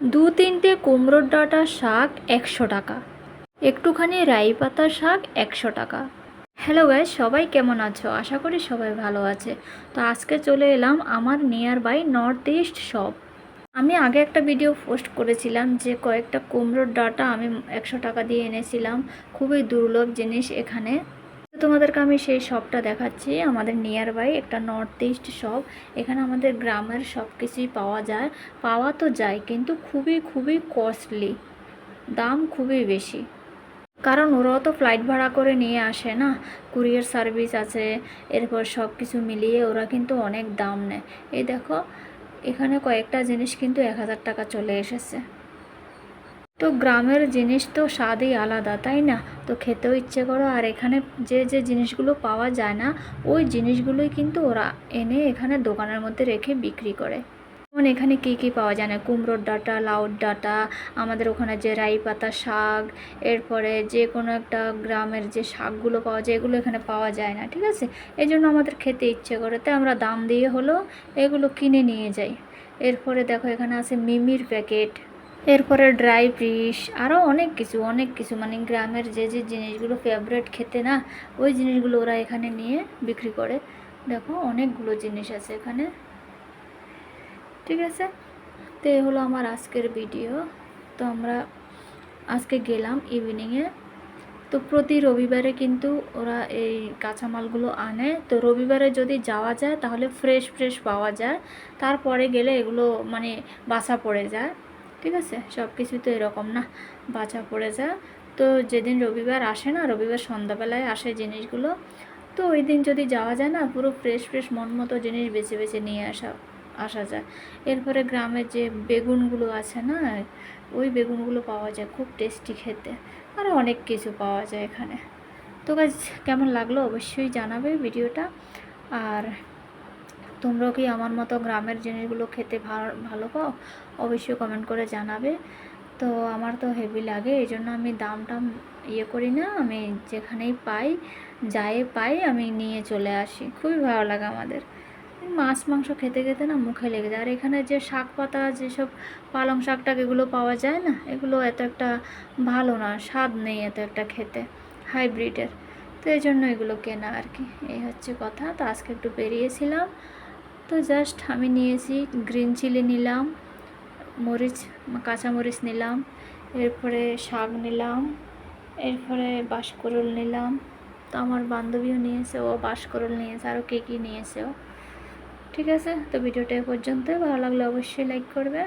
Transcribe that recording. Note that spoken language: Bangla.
2-3টে কুমড়োর ডাঁটা শাক 100 টাকা, একটুখানি রাই পাতা শাক 100 টাকা। হ্যালো গাইস, সবাই কেমন আছো? আশা করি সবাই ভালো আছে। তো আজকে চলে এলাম আমার nearby North East shop. আমি আগে একটা ভিডিও পোস্ট করেছিলাম যে কয়েকটা কুমড়োর ডাঁটা আমি 100 টাকা দিয়ে এনেছিলাম, খুবই দুর্লভ জিনিস এখানে। তো তোমাদেরকে আমি সেই শপটা দেখাচ্ছি, আমাদের নিয়ার বাই একটা নর্থ ইস্ট শপ। এখানে আমাদের গ্রামের সব কিছুই পাওয়া যায়, পাওয়া তো যায় কিন্তু খুবই খুবই কস্টলি, দাম খুবই বেশি। কারণ ওরাও তো ফ্লাইট ভাড়া করে নিয়ে আসে না, কুরিয়ার সার্ভিস আছে, এরপর সব কিছু মিলিয়ে ওরা কিন্তু অনেক দাম নেয়। এই দেখো, এখানে কয়েকটা জিনিস কিন্তু 1000 টাকা চলে এসেছে। তো গ্রামের জিনিস তো স্বাদই আলাদা, তাই না? তো খেতেও ইচ্ছে করো। আর এখানে যে যে জিনিসগুলো পাওয়া যায় না, ওই জিনিসগুলোই কিন্তু ওরা এনে এখানে দোকানের মধ্যে রেখে বিক্রি করে। যেমন এখানে কী কী পাওয়া যায় না, কুমড়োর ডাঁটা, লাউর ডাঁটা, আমাদের ওখানে যে রাই পাতা শাক, এরপরে যে কোনো একটা গ্রামের যে শাকগুলো পাওয়া যায়, এগুলো এখানে পাওয়া যায় না, ঠিক আছে? এই জন্য আমাদের খেতে ইচ্ছে করে, তাই আমরা দাম দিয়ে হলেও এগুলো কিনে নিয়ে যাই। এরপরে দেখো এখানে আছে মিমির প্যাকেট, এরপরে ড্রাই ফিশ, আরও অনেক কিছু অনেক কিছু, মানে গ্রামের যে যে জিনিসগুলো ফেভারেট খেতে না, ওই জিনিসগুলো ওরা এখানে নিয়ে বিক্রি করে। দেখো অনেকগুলো জিনিস আছে এখানে, ঠিক আছে? তো এই হলো আমার আজকের ভিডিও। তো আমরা আজকে গেলাম ইভিনিংয়ে। তো প্রতি রবিবারে কিন্তু ওরা এই কাঁচামালগুলো আনে। তো রবিবারে যদি যাওয়া যায় তাহলে ফ্রেশ ফ্রেশ পাওয়া যায়, তারপরে গেলে এগুলো মানে বাসা পড়ে যায়, ঠিক আছে? সব কিছুই তো এরকম না, বাছা পড়ে যায়। তো যেদিন রবিবার আসে না, রবিবার সন্ধ্যাবেলায় আসে জিনিসগুলো, তো ওই দিন যদি যাওয়া যায় না, পুরো ফ্রেশ ফ্রেশ মন মতো জিনিস বেছে বেছে নিয়ে আসা যায়। এরপরে গ্রামের যে বেগুনগুলো আছে না, ওই বেগুনগুলো পাওয়া যায়, খুব টেস্টি খেতে। আরও অনেক কিছু পাওয়া যায় এখানে। তো গাইস, কেমন লাগলো অবশ্যই জানাবে ভিডিওটা। আর তোমরাও কি আমার মতো গ্রামের জিনিসগুলো খেতে ভালো পাও? অবশ্যই কমেন্ট করে জানাবে। তো আমার তো হেভি লাগে, এই জন্য আমি দাম টাম করি না, আমি যেখানেই পাই, পাই আমি নিয়ে চলে আসি। খুবই ভালো লাগে আমাদের। মাছ মাংস খেতে খেতে না মুখে লেগে যায়। আর এখানে যে শাক পাতা, যেসব পালং শাক টাক এগুলো পাওয়া যায় না, এগুলো এত একটা ভালো না, স্বাদ নেই এত একটা খেতে, হাইব্রিডের। তো এই জন্য এগুলো কেনা আর কি, এই হচ্ছে কথা। তো আজকে একটু বেরিয়েছিলাম, তো জাস্ট আমি নিয়েছি গ্রিন চিলি নিলাম, মরিচ, কাঁচা মরিচ নিলাম, এরপরে শাক নিলাম, এরপরে বাঁশকরুল নিলাম। তো আমার বান্ধবীও নিয়েছে, ও বাঁশকরুল নিয়েছে, আরও কে কী নিয়েছে ও, ঠিক আছে? তো ভিডিওটা এ পর্যন্তই। ভালো লাগলে অবশ্যই লাইক করবে।